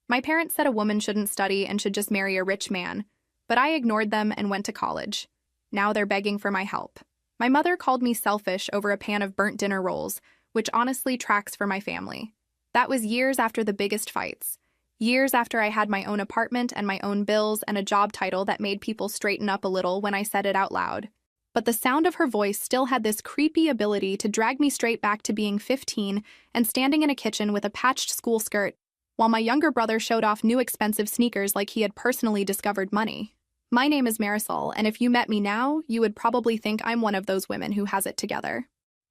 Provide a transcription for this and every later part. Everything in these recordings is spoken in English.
My parents said a woman shouldn't study and should just marry a rich man, but I ignored them and went to college. Now they're begging for my help. My mother called me selfish over a pan of burnt dinner rolls, which honestly tracks for my family. That was years after the biggest fights. Years after I had my own apartment and my own bills and a job title that made people straighten up a little when I said it out loud. But the sound of her voice still had this creepy ability to drag me straight back to being 15 and standing in a kitchen with a patched school skirt, while my younger brother showed off new expensive sneakers like he had personally discovered money. My name is Marisol, and if you met me now, you would probably think I'm one of those women who has it together.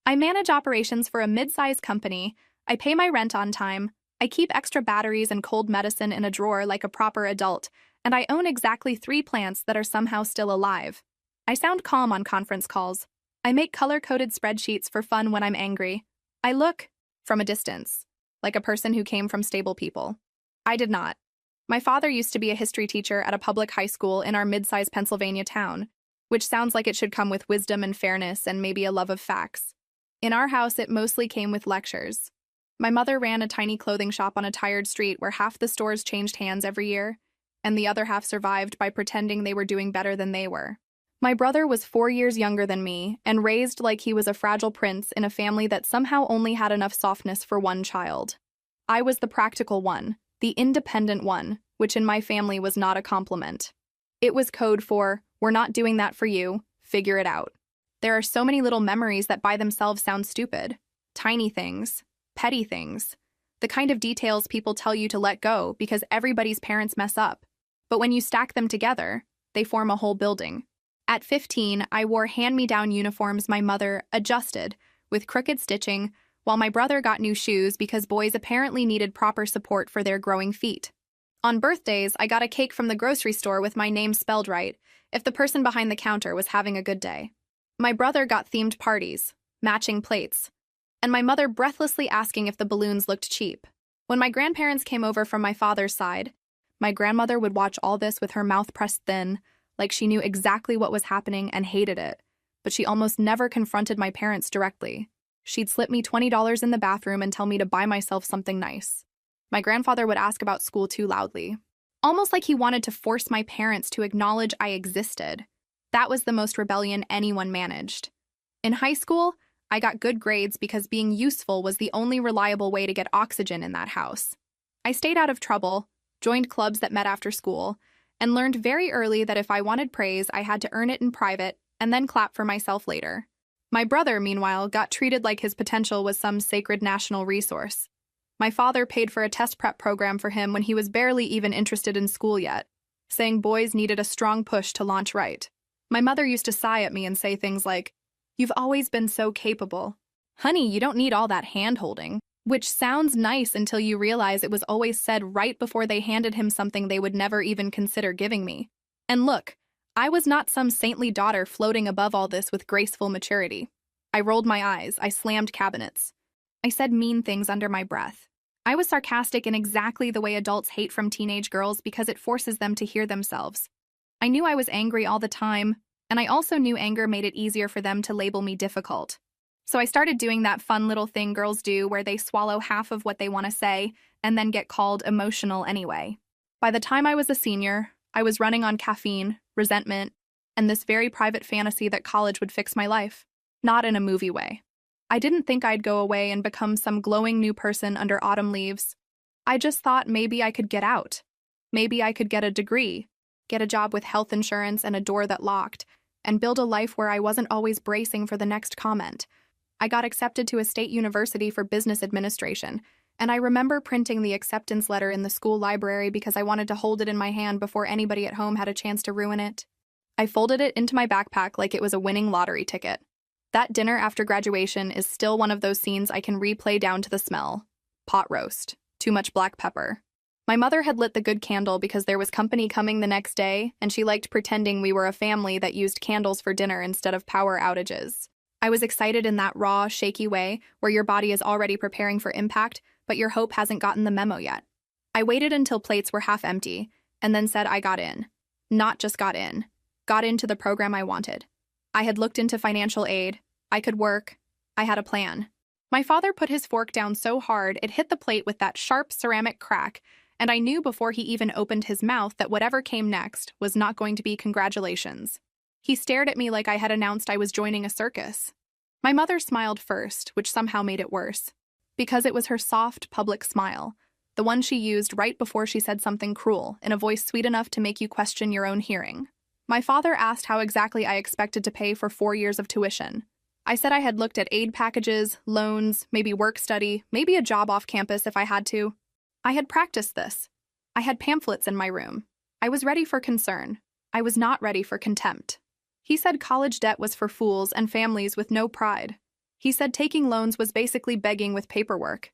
I manage operations for a mid-sized company, I pay my rent on time, I keep extra batteries and cold medicine in a drawer like a proper adult, and I own exactly 3 plants that are somehow still alive. I sound calm on conference calls. I make color-coded spreadsheets for fun when I'm angry. I look, from a distance, like a person who came from stable people. I did not. My father used to be a history teacher at a public high school in our mid-sized Pennsylvania town, which sounds like it should come with wisdom and fairness and maybe a love of facts. In our house, it mostly came with lectures. My mother ran a tiny clothing shop on a tired street where half the stores changed hands every year, and the other half survived by pretending they were doing better than they were. My brother was 4 years younger than me and raised like he was a fragile prince in a family that somehow only had enough softness for one child. I was the practical one, the independent one, which in my family was not a compliment. It was code for, we're not doing that for you, figure it out. There are so many little memories that by themselves sound stupid. Tiny things, petty things, the kind of details people tell you to let go because everybody's parents mess up. But when you stack them together, they form a whole building. At 15, I wore hand-me-down uniforms my mother adjusted with crooked stitching, while my brother got new shoes because boys apparently needed proper support for their growing feet. On birthdays, I got a cake from the grocery store with my name spelled right if the person behind the counter was having a good day. My brother got themed parties, matching plates, and my mother breathlessly asking if the balloons looked cheap. When my grandparents came over from my father's side, my grandmother would watch all this with her mouth pressed thin, like she knew exactly what was happening and hated it, but she almost never confronted my parents directly. She'd slip me $20 in the bathroom and tell me to buy myself something nice. My grandfather would ask about school too loudly, almost like he wanted to force my parents to acknowledge I existed. That was the most rebellion anyone managed. In high school, I got good grades because being useful was the only reliable way to get oxygen in that house. I stayed out of trouble, joined clubs that met after school, and learned very early that if I wanted praise, I had to earn it in private and then clap for myself later. My brother, meanwhile, got treated like his potential was some sacred national resource. My father paid for a test prep program for him when he was barely even interested in school yet, saying boys needed a strong push to launch right. My mother used to sigh at me and say things like, "You've always been so capable. Honey, you don't need all that hand-holding," which sounds nice until you realize it was always said right before they handed him something they would never even consider giving me. And look, I was not some saintly daughter floating above all this with graceful maturity. I rolled my eyes, I slammed cabinets. I said mean things under my breath. I was sarcastic in exactly the way adults hate from teenage girls because it forces them to hear themselves. I knew I was angry all the time, and I also knew anger made it easier for them to label me difficult. So I started doing that fun little thing girls do where they swallow half of what they want to say and then get called emotional anyway. By the time I was a senior, I was running on caffeine, resentment, and this very private fantasy that college would fix my life. Not in a movie way. I didn't think I'd go away and become some glowing new person under autumn leaves. I just thought maybe I could get out. Maybe I could get a degree, get a job with health insurance and a door that locked, and build a life where I wasn't always bracing for the next comment. I got accepted to a state university for business administration, and I remember printing the acceptance letter in the school library because I wanted to hold it in my hand before anybody at home had a chance to ruin it. I folded it into my backpack like it was a winning lottery ticket. That dinner after graduation is still one of those scenes I can replay down to the smell. Pot roast. Too much black pepper. My mother had lit the good candle because there was company coming the next day, and she liked pretending we were a family that used candles for dinner instead of power outages. I was excited in that raw, shaky way where your body is already preparing for impact, but your hope hasn't gotten the memo yet. I waited until plates were half empty, and then said I got in. Not just got in. Got into the program I wanted. I had looked into financial aid. I could work. I had a plan. My father put his fork down so hard it hit the plate with that sharp ceramic crack, and I knew before he even opened his mouth that whatever came next was not going to be congratulations. He stared at me like I had announced I was joining a circus. My mother smiled first, which somehow made it worse, because it was her soft, public smile, the one she used right before she said something cruel, in a voice sweet enough to make you question your own hearing. My father asked how exactly I expected to pay for 4 years of tuition. I said I had looked at aid packages, loans, maybe work study, maybe a job off campus if I had to. I had practiced this. I had pamphlets in my room. I was ready for concern. I was not ready for contempt. He said college debt was for fools and families with no pride. He said taking loans was basically begging with paperwork.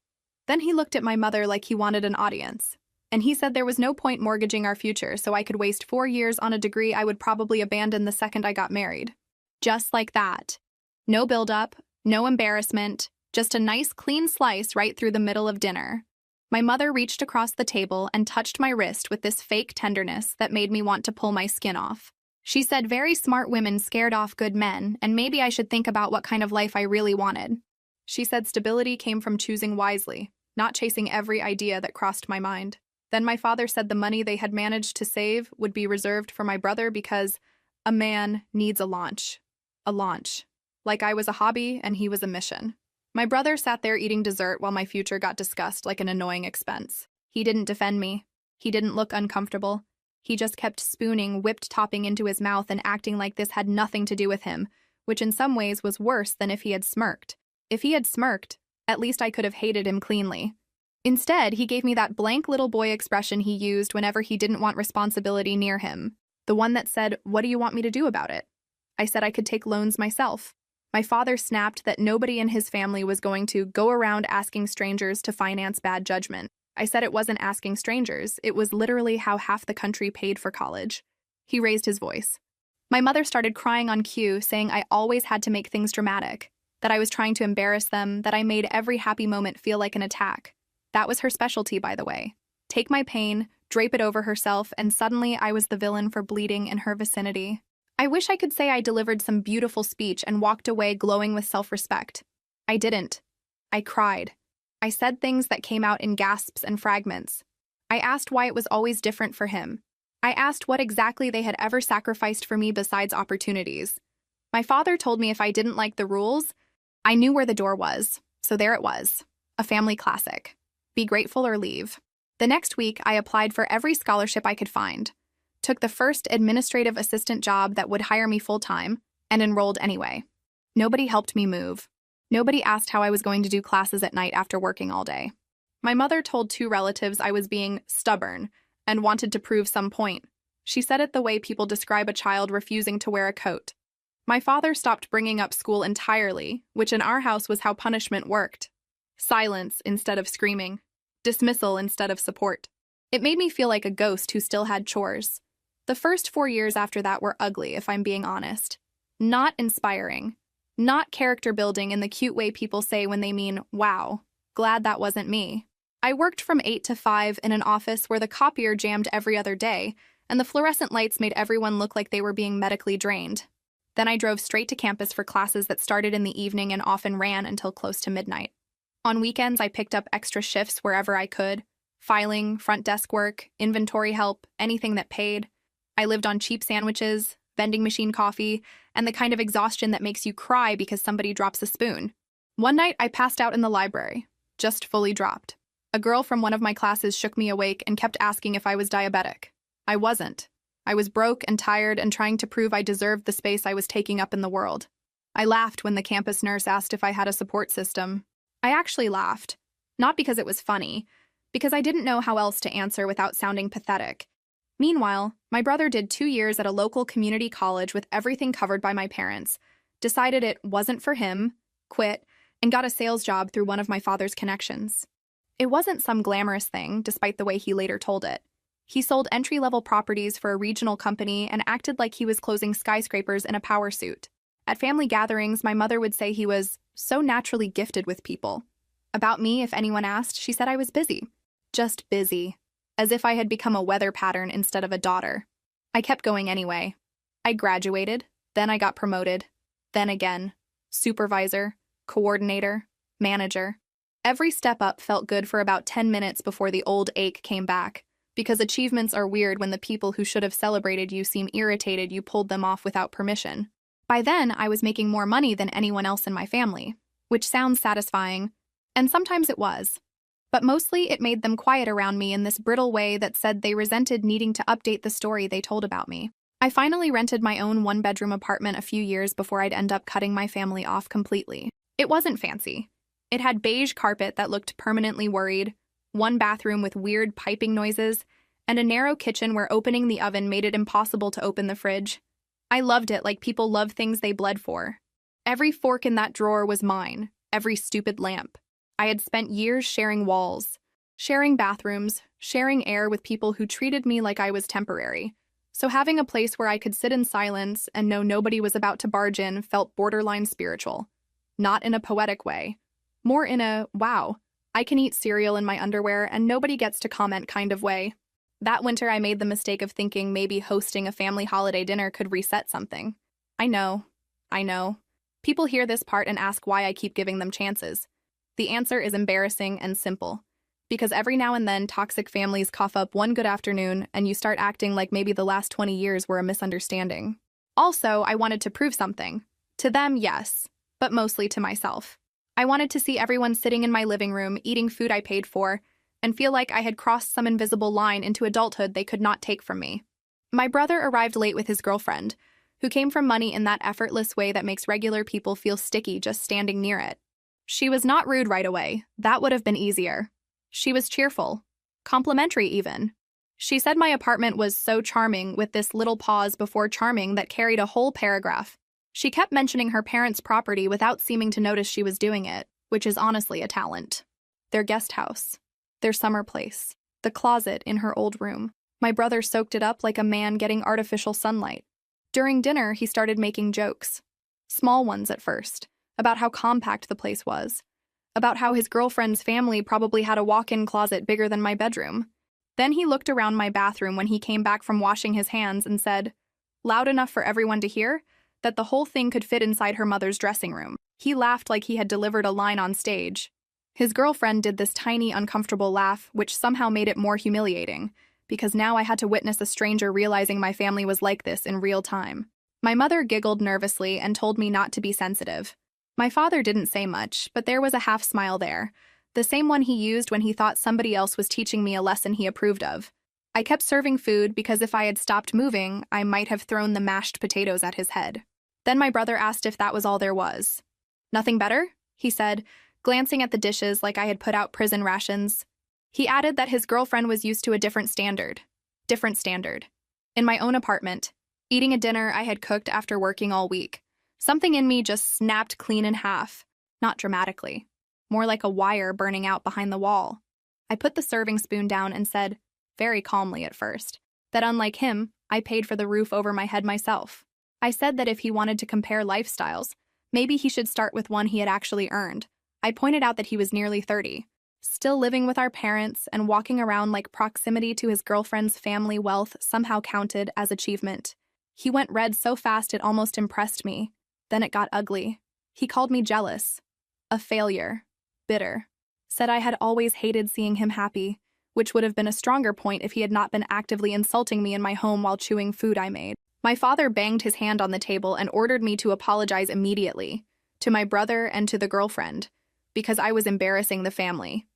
Then he looked at my mother like he wanted an audience. And he said there was no point mortgaging our future so I could waste 4 years on a degree I would probably abandon the second I got married. Just like that. No build-up, no embarrassment, just a nice clean slice right through the middle of dinner. My mother reached across the table and touched my wrist with this fake tenderness that made me want to pull my skin off. She said very smart women scared off good men, and maybe I should think about what kind of life I really wanted. She said stability came from choosing wisely, not chasing every idea that crossed my mind. Then my father said the money they had managed to save would be reserved for my brother because a man needs a launch. A launch. Like I was a hobby and he was a mission. My brother sat there eating dessert while my future got discussed like an annoying expense. He didn't defend me. He didn't look uncomfortable. He just kept spooning whipped topping into his mouth and acting like this had nothing to do with him, which in some ways was worse than if he had smirked. If he had smirked, at least I could have hated him cleanly. Instead, he gave me that blank little boy expression he used whenever he didn't want responsibility near him. The one that said, "What do you want me to do about it?" I said I could take loans myself. My father snapped that nobody in his family was going to go around asking strangers to finance bad judgment. I said it wasn't asking strangers, it was literally how half the country paid for college. He raised his voice. My mother started crying on cue, saying I always had to make things dramatic, that I was trying to embarrass them, that I made every happy moment feel like an attack. That was her specialty, by the way. Take my pain, drape it over herself, and suddenly I was the villain for bleeding in her vicinity. I wish I could say I delivered some beautiful speech and walked away glowing with self-respect. I didn't. I cried. I said things that came out in gasps and fragments. I asked why it was always different for him. I asked what exactly they had ever sacrificed for me besides opportunities. My father told me if I didn't like the rules, I knew where the door was, so there it was. A family classic. Be grateful or leave. The next week, I applied for every scholarship I could find, took the first administrative assistant job that would hire me full-time, and enrolled anyway. Nobody helped me move. Nobody asked how I was going to do classes at night after working all day. My mother told 2 relatives I was being stubborn and wanted to prove some point. She said it the way people describe a child refusing to wear a coat. My father stopped bringing up school entirely, which in our house was how punishment worked. Silence instead of screaming. Dismissal instead of support. It made me feel like a ghost who still had chores. The first 4 years after that were ugly, if I'm being honest. Not inspiring. Not character building in the cute way people say when they mean, wow, glad that wasn't me. I worked from 8 to 5 in an office where the copier jammed every other day, and the fluorescent lights made everyone look like they were being medically drained. Then I drove straight to campus for classes that started in the evening and often ran until close to midnight. On weekends, I picked up extra shifts wherever I could. Filing, front desk work, inventory help, anything that paid. I lived on cheap sandwiches, vending machine coffee, and the kind of exhaustion that makes you cry because somebody drops a spoon. One night, I passed out in the library, just fully dropped. A girl from one of my classes shook me awake and kept asking if I was diabetic. I wasn't. I was broke and tired and trying to prove I deserved the space I was taking up in the world. I laughed when the campus nurse asked if I had a support system. I actually laughed. Not because it was funny, because I didn't know how else to answer without sounding pathetic. Meanwhile, my brother did 2 years at a local community college with everything covered by my parents, decided it wasn't for him, quit, and got a sales job through one of my father's connections. It wasn't some glamorous thing, despite the way he later told it. He sold entry-level properties for a regional company and acted like he was closing skyscrapers in a power suit. At family gatherings, my mother would say he was so naturally gifted with people. About me, if anyone asked, she said I was busy. Just busy. As if I had become a weather pattern instead of a daughter. I kept going anyway. I graduated, then I got promoted, then again. Supervisor, coordinator, manager. Every step up felt good for about 10 minutes before the old ache came back, because achievements are weird when the people who should have celebrated you seem irritated you pulled them off without permission. By then, I was making more money than anyone else in my family, which sounds satisfying, and sometimes it was. But mostly it made them quiet around me in this brittle way that said they resented needing to update the story they told about me. I finally rented my own one-bedroom apartment a few years before I'd end up cutting my family off completely. It wasn't fancy. It had beige carpet that looked permanently worried, one bathroom with weird piping noises, and a narrow kitchen where opening the oven made it impossible to open the fridge. I loved it like people love things they bled for. Every fork in that drawer was mine, every stupid lamp. I had spent years sharing walls, sharing bathrooms, sharing air with people who treated me like I was temporary. So having a place where I could sit in silence and know nobody was about to barge in felt borderline spiritual. Not in a poetic way. More in a, wow, I can eat cereal in my underwear and nobody gets to comment kind of way. That winter I made the mistake of thinking maybe hosting a family holiday dinner could reset something. I know. People hear this part and ask why I keep giving them chances. The answer is embarrassing and simple. Because every now and then toxic families cough up one good afternoon and you start acting like maybe the last 20 years were a misunderstanding. Also, I wanted to prove something. To them, yes, but mostly to myself. I wanted to see everyone sitting in my living room eating food I paid for and feel like I had crossed some invisible line into adulthood they could not take from me. My brother arrived late with his girlfriend, who came from money in that effortless way that makes regular people feel sticky just standing near it. She was not rude right away. That would have been easier. She was cheerful. Complimentary, even. She said my apartment was so charming with this little pause before charming that carried a whole paragraph. She kept mentioning her parents' property without seeming to notice she was doing it, which is honestly a talent. Their guest house. Their summer place. The closet in her old room. My brother soaked it up like a man getting artificial sunlight. During dinner, he started making jokes. Small ones at first. About how compact the place was. About how his girlfriend's family probably had a walk-in closet bigger than my bedroom. Then he looked around my bathroom when he came back from washing his hands and said, loud enough for everyone to hear, that the whole thing could fit inside her mother's dressing room. He laughed like he had delivered a line on stage. His girlfriend did this tiny, uncomfortable laugh, which somehow made it more humiliating, because now I had to witness a stranger realizing my family was like this in real time. My mother giggled nervously and told me not to be sensitive. My father didn't say much, but there was a half smile there, the same one he used when he thought somebody else was teaching me a lesson he approved of. I kept serving food because if I had stopped moving, I might have thrown the mashed potatoes at his head. Then my brother asked if that was all there was. Nothing better? He said, glancing at the dishes like I had put out prison rations. He added that his girlfriend was used to a different standard. In my own apartment, eating a dinner I had cooked after working all week. Something in me just snapped clean in half, not dramatically, more like a wire burning out behind the wall. I put the serving spoon down and said, very calmly at first, that unlike him, I paid for the roof over my head myself. I said that if he wanted to compare lifestyles, maybe he should start with one he had actually earned. I pointed out that he was nearly 30, still living with our parents and walking around like proximity to his girlfriend's family wealth somehow counted as achievement. He went red so fast it almost impressed me. Then it got ugly. He called me jealous, a failure, bitter, said I had always hated seeing him happy, which would have been a stronger point if he had not been actively insulting me in my home while chewing food I made. My father banged his hand on the table and ordered me to apologize immediately, to my brother and to the girlfriend, because I was embarrassing the family.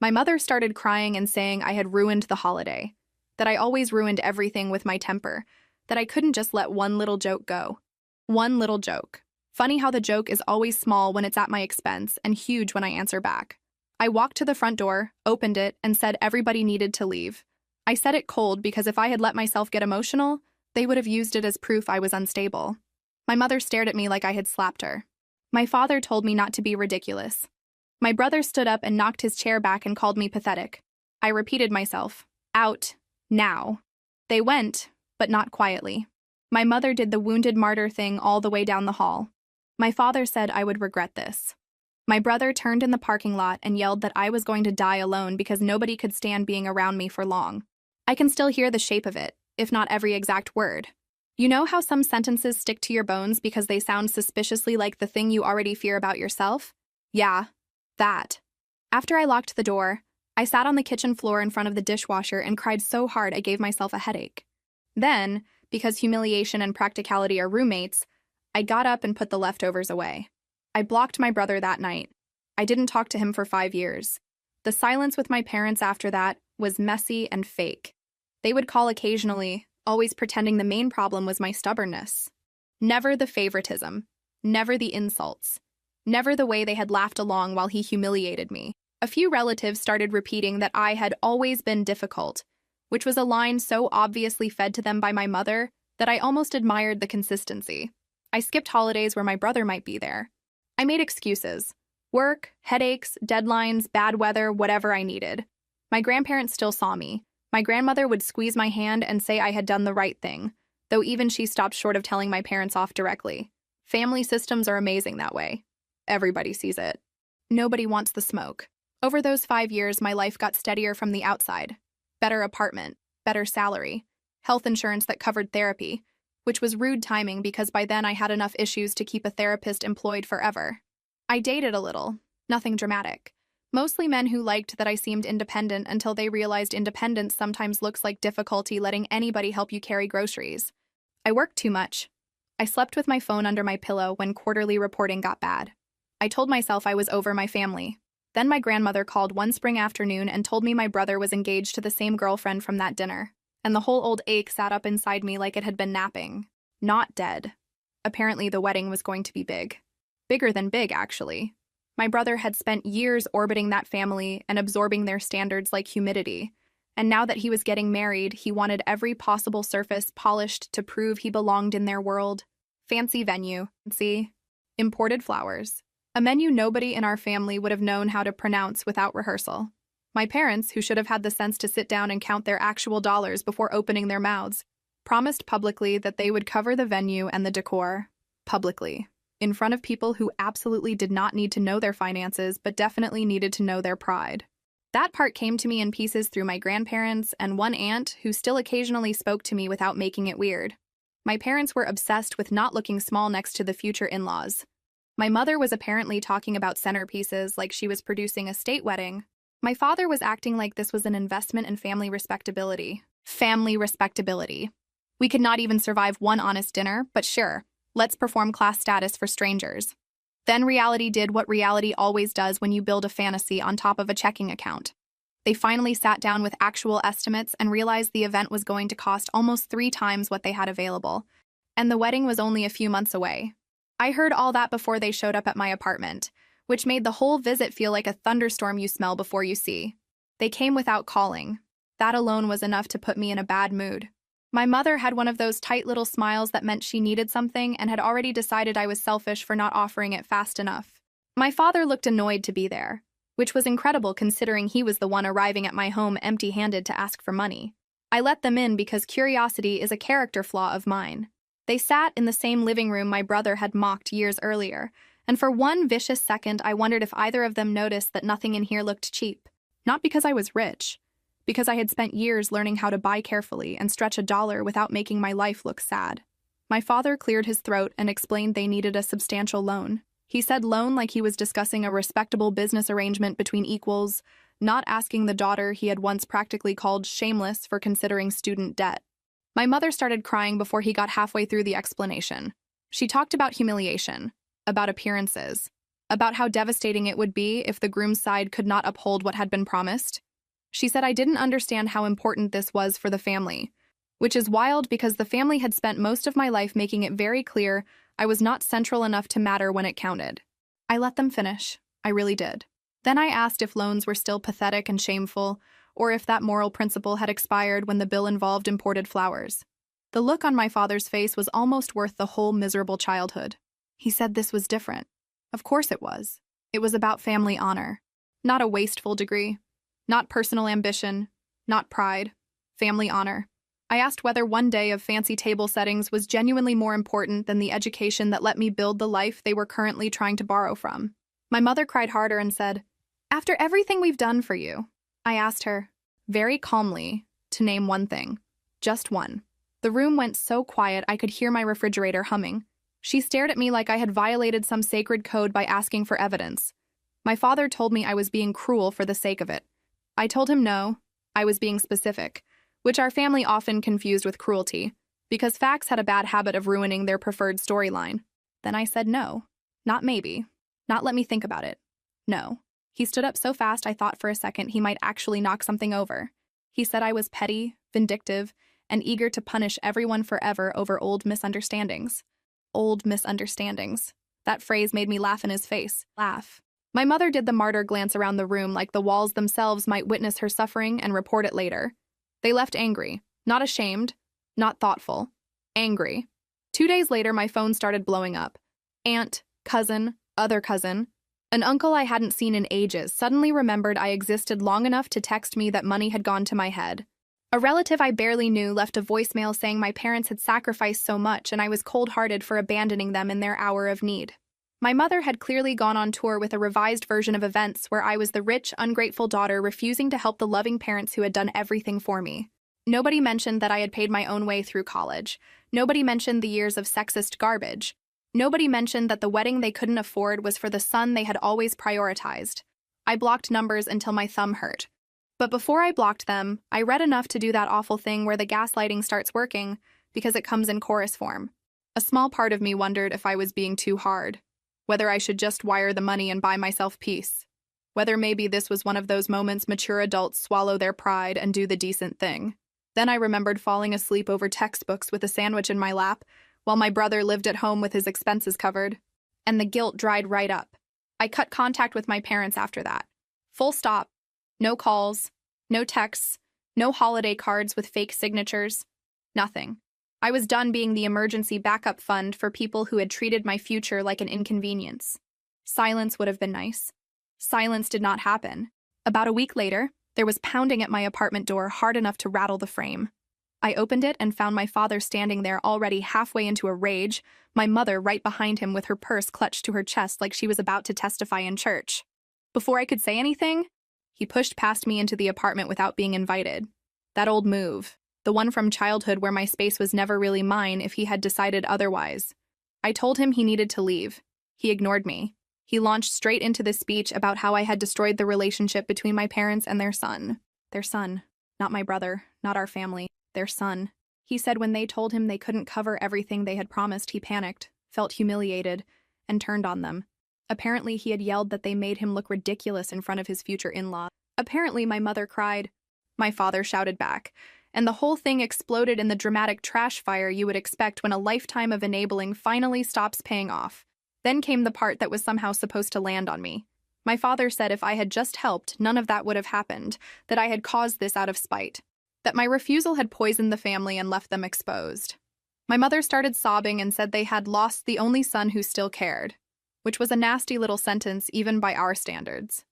My mother started crying and saying I had ruined the holiday, that I always ruined everything with my temper, that I couldn't just let one little joke go. One little joke. Funny how the joke is always small when it's at my expense and huge when I answer back. I walked to the front door, opened it, and said everybody needed to leave. I said it cold because if I had let myself get emotional, they would have used it as proof I was unstable. My mother stared at me like I had slapped her. My father told me not to be ridiculous. My brother stood up and knocked his chair back and called me pathetic. I repeated myself, out, now. They went, but not quietly. My mother did the wounded martyr thing all the way down the hall. My father said I would regret this. My brother turned in the parking lot and yelled that I was going to die alone because nobody could stand being around me for long. I can still hear the shape of it, if not every exact word. You know how some sentences stick to your bones because they sound suspiciously like the thing you already fear about yourself? Yeah, that. After I locked the door, I sat on the kitchen floor in front of the dishwasher and cried so hard I gave myself a headache. Then, because humiliation and practicality are roommates, I got up and put the leftovers away. I blocked my brother that night. I didn't talk to him for 5 years. The silence with my parents after that was messy and fake. They would call occasionally, always pretending the main problem was my stubbornness. Never the favoritism. Never the insults. Never the way they had laughed along while he humiliated me. A few relatives started repeating that I had always been difficult, which was a line so obviously fed to them by my mother that I almost admired the consistency. I skipped holidays where my brother might be there. I made excuses. Work, headaches, deadlines, bad weather, whatever I needed. My grandparents still saw me. My grandmother would squeeze my hand and say I had done the right thing, though even she stopped short of telling my parents off directly. Family systems are amazing that way. Everybody sees it. Nobody wants the smoke. Over those 5 years, my life got steadier from the outside. Better apartment, better salary, health insurance that covered therapy, which was rude timing because by then I had enough issues to keep a therapist employed forever. I dated a little, nothing dramatic. Mostly men who liked that I seemed independent until they realized independence sometimes looks like difficulty letting anybody help you carry groceries. I worked too much. I slept with my phone under my pillow when quarterly reporting got bad. I told myself I was over my family. Then my grandmother called one spring afternoon and told me my brother was engaged to the same girlfriend from that dinner, and the whole old ache sat up inside me like it had been napping. Not dead. Apparently the wedding was going to be big. Bigger than big, actually. My brother had spent years orbiting that family and absorbing their standards like humidity, and now that he was getting married, he wanted every possible surface polished to prove he belonged in their world. Fancy venue, see? Imported flowers. A menu nobody in our family would have known how to pronounce without rehearsal. My parents, who should have had the sense to sit down and count their actual dollars before opening their mouths, promised publicly that they would cover the venue and the decor. Publicly. In front of people who absolutely did not need to know their finances, but definitely needed to know their pride. That part came to me in pieces through my grandparents and one aunt who still occasionally spoke to me without making it weird. My parents were obsessed with not looking small next to the future in-laws. My mother was apparently talking about centerpieces like she was producing a state wedding. My father was acting like this was an investment in family respectability. Family respectability. We could not even survive one honest dinner, but sure, let's perform class status for strangers. Then reality did what reality always does when you build a fantasy on top of a checking account. They finally sat down with actual estimates and realized the event was going to cost almost 3 times what they had available, and the wedding was only a few months away. I heard all that before they showed up at my apartment, which made the whole visit feel like a thunderstorm you smell before you see. They came without calling. That alone was enough to put me in a bad mood. My mother had one of those tight little smiles that meant she needed something and had already decided I was selfish for not offering it fast enough. My father looked annoyed to be there, which was incredible considering he was the one arriving at my home empty-handed to ask for money. I let them in because curiosity is a character flaw of mine. They sat in the same living room my brother had mocked years earlier, and for one vicious second I wondered if either of them noticed that nothing in here looked cheap. Not because I was rich, because I had spent years learning how to buy carefully and stretch a dollar without making my life look sad. My father cleared his throat and explained they needed a substantial loan. He said loan like he was discussing a respectable business arrangement between equals, not asking the daughter he had once practically called shameless for considering student debt. My mother started crying before he got halfway through the explanation. She talked about humiliation, about appearances, about how devastating it would be if the groom's side could not uphold what had been promised. She said I didn't understand how important this was for the family, which is wild because the family had spent most of my life making it very clear I was not central enough to matter when it counted. I let them finish. I really did. Then I asked if loans were still pathetic and shameful, or if that moral principle had expired when the bill involved imported flowers. The look on my father's face was almost worth the whole miserable childhood. He said this was different. Of course it was. It was about family honor. Not a wasteful degree. Not personal ambition. Not pride. Family honor. I asked whether one day of fancy table settings was genuinely more important than the education that let me build the life they were currently trying to borrow from. My mother cried harder and said, "After everything we've done for you." I asked her, very calmly, to name one thing. Just one. The room went so quiet I could hear my refrigerator humming. She stared at me like I had violated some sacred code by asking for evidence. My father told me I was being cruel for the sake of it. I told him no, I was being specific, which our family often confused with cruelty, because facts had a bad habit of ruining their preferred storyline. Then I said no. Not maybe. Not let me think about it. No. He stood up so fast I thought for a second he might actually knock something over. He said I was petty, vindictive, and eager to punish everyone forever over old misunderstandings. Old misunderstandings. That phrase made me laugh in his face. Laugh. My mother did the martyr glance around the room like the walls themselves might witness her suffering and report it later. They left angry, not ashamed, not thoughtful. Angry. 2 days later, my phone started blowing up. Aunt, cousin, other cousin. An uncle I hadn't seen in ages suddenly remembered I existed long enough to text me that money had gone to my head. A relative I barely knew left a voicemail saying my parents had sacrificed so much and I was cold-hearted for abandoning them in their hour of need. My mother had clearly gone on tour with a revised version of events where I was the rich, ungrateful daughter refusing to help the loving parents who had done everything for me. Nobody mentioned that I had paid my own way through college. Nobody mentioned the years of sexist garbage. Nobody mentioned that the wedding they couldn't afford was for the son they had always prioritized. I blocked numbers until my thumb hurt. But before I blocked them, I read enough to do that awful thing where the gaslighting starts working because it comes in chorus form. A small part of me wondered if I was being too hard, whether I should just wire the money and buy myself peace, whether maybe this was one of those moments mature adults swallow their pride and do the decent thing. Then I remembered falling asleep over textbooks with a sandwich in my lap while my brother lived at home with his expenses covered, and the guilt dried right up. I cut contact with my parents after that. Full stop. No calls, no texts, no holiday cards with fake signatures. Nothing. I was done being the emergency backup fund for people who had treated my future like an inconvenience. Silence would have been nice. Silence did not happen. About a week later, there was pounding at my apartment door hard enough to rattle the frame. I opened it and found my father standing there already halfway into a rage, my mother right behind him with her purse clutched to her chest like she was about to testify in church. Before I could say anything, he pushed past me into the apartment without being invited. That old move, the one from childhood where my space was never really mine if he had decided otherwise. I told him he needed to leave. He ignored me. He launched straight into this speech about how I had destroyed the relationship between my parents and their son. Their son. Not my brother, not our family. Their son. He said when they told him they couldn't cover everything they had promised, he panicked, felt humiliated, and turned on them. Apparently, he had yelled that they made him look ridiculous in front of his future in-law. Apparently, my mother cried. My father shouted back, and the whole thing exploded in the dramatic trash fire you would expect when a lifetime of enabling finally stops paying off. Then came the part that was somehow supposed to land on me. My father said if I had just helped, none of that would have happened, that I had caused this out of spite, that my refusal had poisoned the family and left them exposed. My mother started sobbing and said they had lost the only son who still cared, which was a nasty little sentence even by our standards.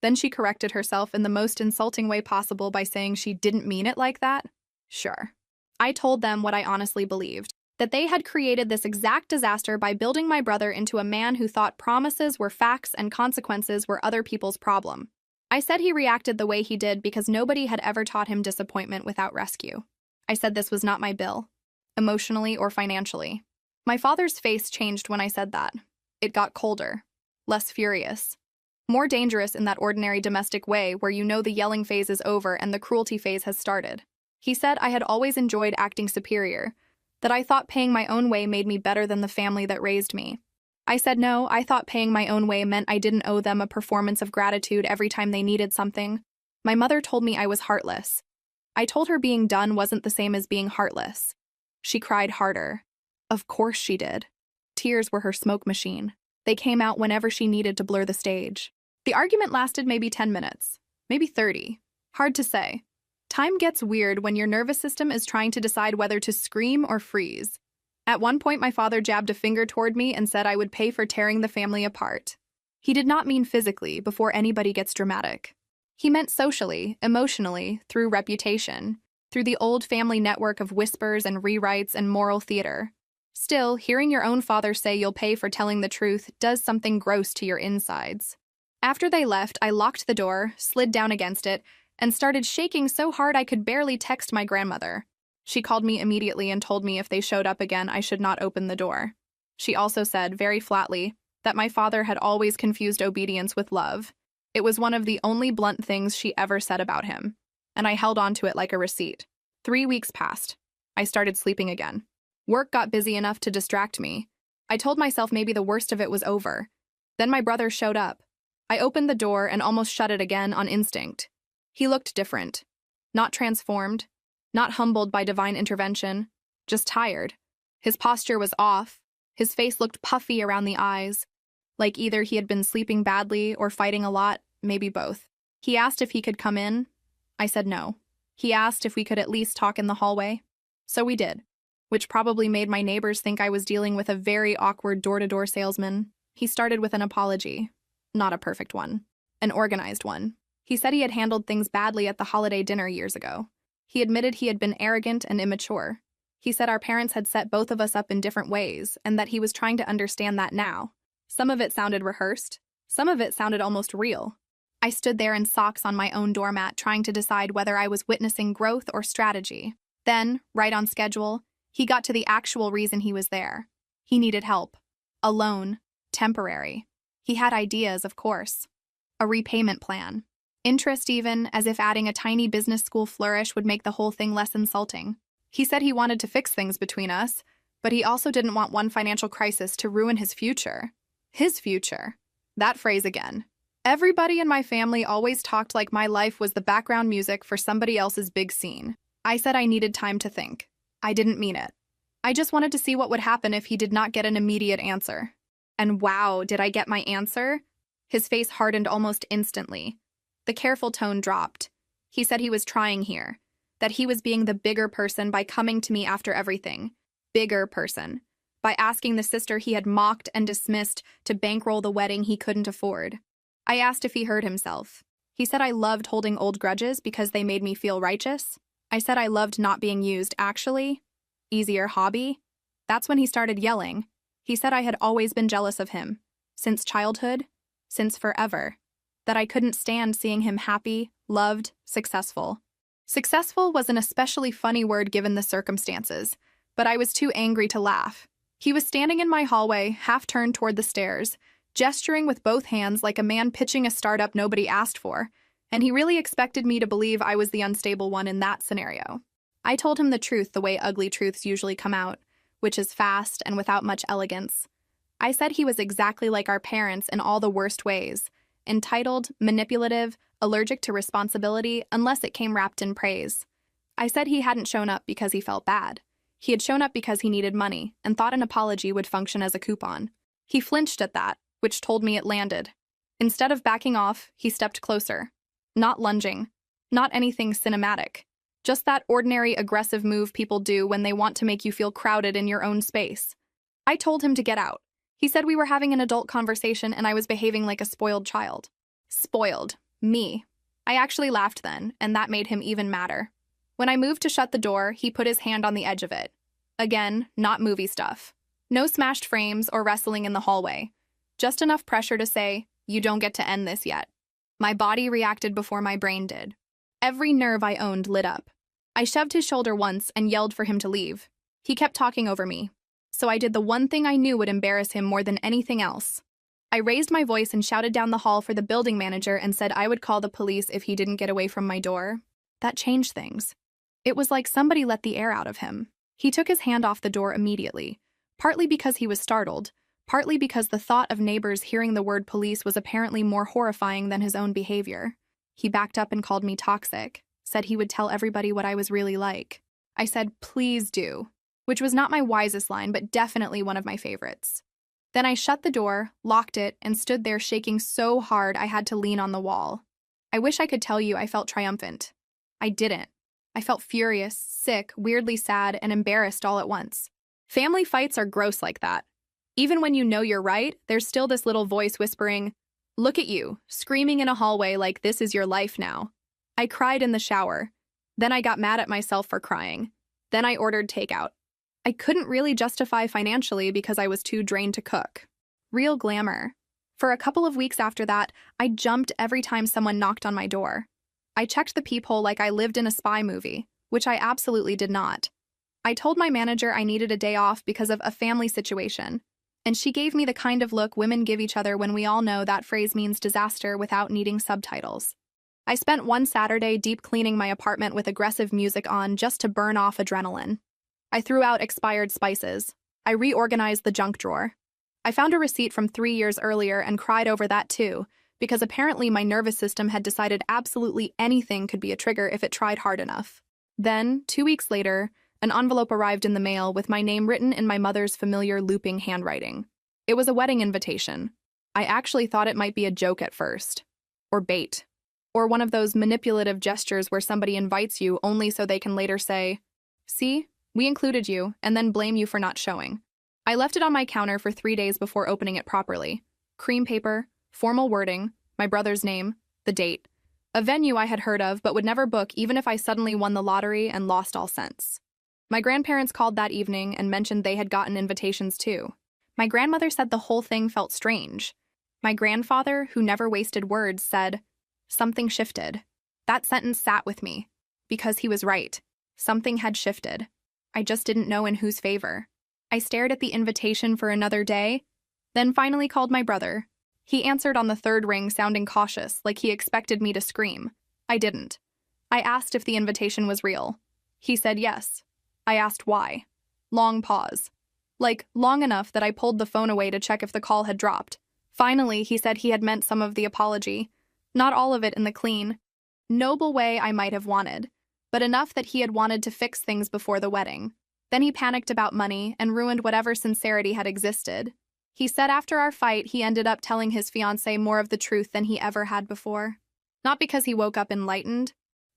Then she corrected herself in the most insulting way possible by saying she didn't mean it like that. Sure. I told them what I honestly believed, that they had created this exact disaster by building my brother into a man who thought promises were facts and consequences were other people's problem. I said he reacted the way he did because nobody had ever taught him disappointment without rescue. I said this was not my bill, emotionally or financially. My father's face changed when I said that. It got colder, less furious, more dangerous in that ordinary domestic way where you know the yelling phase is over and the cruelty phase has started. He said I had always enjoyed acting superior, that I thought paying my own way made me better than the family that raised me. I said no, I thought paying my own way meant I didn't owe them a performance of gratitude every time they needed something. My mother told me I was heartless. I told her being done wasn't the same as being heartless. She cried harder. Of course she did. Tears were her smoke machine. They came out whenever she needed to blur the stage. The argument lasted maybe 10 minutes, maybe 30. Hard to say. Time gets weird when your nervous system is trying to decide whether to scream or freeze. At one point, my father jabbed a finger toward me and said I would pay for tearing the family apart. He did not mean physically, before anybody gets dramatic. He meant socially, emotionally, through reputation, through the old family network of whispers and rewrites and moral theater. Still, hearing your own father say you'll pay for telling the truth does something gross to your insides. After they left, I locked the door, slid down against it, and started shaking so hard I could barely text my grandmother. She called me immediately and told me if they showed up again, I should not open the door. She also said, very flatly, that my father had always confused obedience with love. It was one of the only blunt things she ever said about him, and I held on to it like a receipt. 3 weeks passed. I started sleeping again. Work got busy enough to distract me. I told myself maybe the worst of it was over. Then my brother showed up. I opened the door and almost shut it again on instinct. He looked different. Not transformed, not humbled by divine intervention, just tired. His posture was off. His face looked puffy around the eyes, like either he had been sleeping badly or fighting a lot, maybe both. He asked if he could come in. I said no. He asked if we could at least talk in the hallway. So we did, which probably made my neighbors think I was dealing with a very awkward door-to-door salesman. He started with an apology. Not a perfect one. An organized one. He said he had handled things badly at the holiday dinner years ago. He admitted he had been arrogant and immature. He said our parents had set both of us up in different ways and that he was trying to understand that now. Some of it sounded rehearsed. Some of it sounded almost real. I stood there in socks on my own doormat trying to decide whether I was witnessing growth or strategy. Then, right on schedule, he got to the actual reason he was there. He needed help. A loan. Temporary. He had ideas, of course. A repayment plan. Interest even, as if adding a tiny business school flourish would make the whole thing less insulting. He said he wanted to fix things between us, but he also didn't want one financial crisis to ruin his future. His future. That phrase again. Everybody in my family always talked like my life was the background music for somebody else's big scene. I said I needed time to think. I didn't mean it. I just wanted to see what would happen if he did not get an immediate answer. And wow, did I get my answer? His face hardened almost instantly. The careful tone dropped. He said he was trying here, that he was being the bigger person by coming to me after everything. Bigger person. By asking the sister he had mocked and dismissed to bankroll the wedding he couldn't afford. I asked if he heard himself. He said I loved holding old grudges because they made me feel righteous. I said I loved not being used, actually. Easier hobby. That's when he started yelling. He said I had always been jealous of him. Since childhood. Since forever. That I couldn't stand seeing him happy, loved, successful. Successful was an especially funny word given the circumstances, but I was too angry to laugh. He was standing in my hallway, half turned toward the stairs, gesturing with both hands like a man pitching a startup nobody asked for, and he really expected me to believe I was the unstable one in that scenario. I told him the truth the way ugly truths usually come out, which is fast and without much elegance. I said he was exactly like our parents in all the worst ways, entitled, manipulative, allergic to responsibility unless it came wrapped in praise. I said he hadn't shown up because he felt bad. He had shown up because he needed money and thought an apology would function as a coupon. He flinched at that, which told me it landed. Instead of backing off, he stepped closer. Not lunging. Not anything cinematic. Just that ordinary aggressive move people do when they want to make you feel crowded in your own space. I told him to get out. He said we were having an adult conversation and I was behaving like a spoiled child. Spoiled. Me. I actually laughed then, and that made him even madder. When I moved to shut the door, he put his hand on the edge of it. Again, not movie stuff. No smashed frames or wrestling in the hallway. Just enough pressure to say, you don't get to end this yet. My body reacted before my brain did. Every nerve I owned lit up. I shoved his shoulder once and yelled for him to leave. He kept talking over me. So I did the one thing I knew would embarrass him more than anything else. I raised my voice and shouted down the hall for the building manager and said I would call the police if he didn't get away from my door. That changed things. It was like somebody let the air out of him. He took his hand off the door immediately, partly because he was startled, partly because the thought of neighbors hearing the word police was apparently more horrifying than his own behavior. He backed up and called me toxic, said he would tell everybody what I was really like. I said, please do, which was not my wisest line, but definitely one of my favorites. Then I shut the door, locked it, and stood there shaking so hard I had to lean on the wall. I wish I could tell you I felt triumphant. I didn't. I felt furious, sick, weirdly sad, and embarrassed all at once. Family fights are gross like that. Even when you know you're right, there's still this little voice whispering, look at you, screaming in a hallway like this is your life now. I cried in the shower. Then I got mad at myself for crying. Then I ordered takeout. I couldn't really justify financially because I was too drained to cook. Real glamour. For a couple of weeks after that, I jumped every time someone knocked on my door. I checked the peephole like I lived in a spy movie, which I absolutely did not. I told my manager I needed a day off because of a family situation, And she gave me the kind of look women give each other when we all know that phrase means disaster without needing subtitles. I spent one Saturday deep cleaning my apartment with aggressive music on just to burn off adrenaline. I threw out expired spices. I reorganized the junk drawer. I found a receipt from 3 years earlier and cried over that too, because apparently my nervous system had decided absolutely anything could be a trigger if it tried hard enough. Then, 2 weeks later, an envelope arrived in the mail with my name written in my mother's familiar looping handwriting. It was a wedding invitation. I actually thought it might be a joke at first. Or bait. Or one of those manipulative gestures where somebody invites you only so they can later say, "See, we included you," and then blame you for not showing. I left it on my counter for 3 days before opening it properly. Cream paper, formal wording, my brother's name, the date. A venue I had heard of but would never book even if I suddenly won the lottery and lost all sense. My grandparents called that evening and mentioned they had gotten invitations too. My grandmother said the whole thing felt strange. My grandfather, who never wasted words, said, "Something shifted." That sentence sat with me. Because he was right. Something had shifted. I just didn't know in whose favor. I stared at the invitation for another day, then finally called my brother. He answered on the third ring, sounding cautious, like he expected me to scream. I didn't. I asked if the invitation was real. He said yes. I asked why. Long pause. Like, long enough that I pulled the phone away to check if the call had dropped. Finally, he said he had meant some of the apology. Not all of it in the clean, noble way I might have wanted, but enough that he had wanted to fix things before the wedding. Then he panicked about money and ruined whatever sincerity had existed. He said after our fight, he ended up telling his fiancée more of the truth than he ever had before. Not because he woke up enlightened.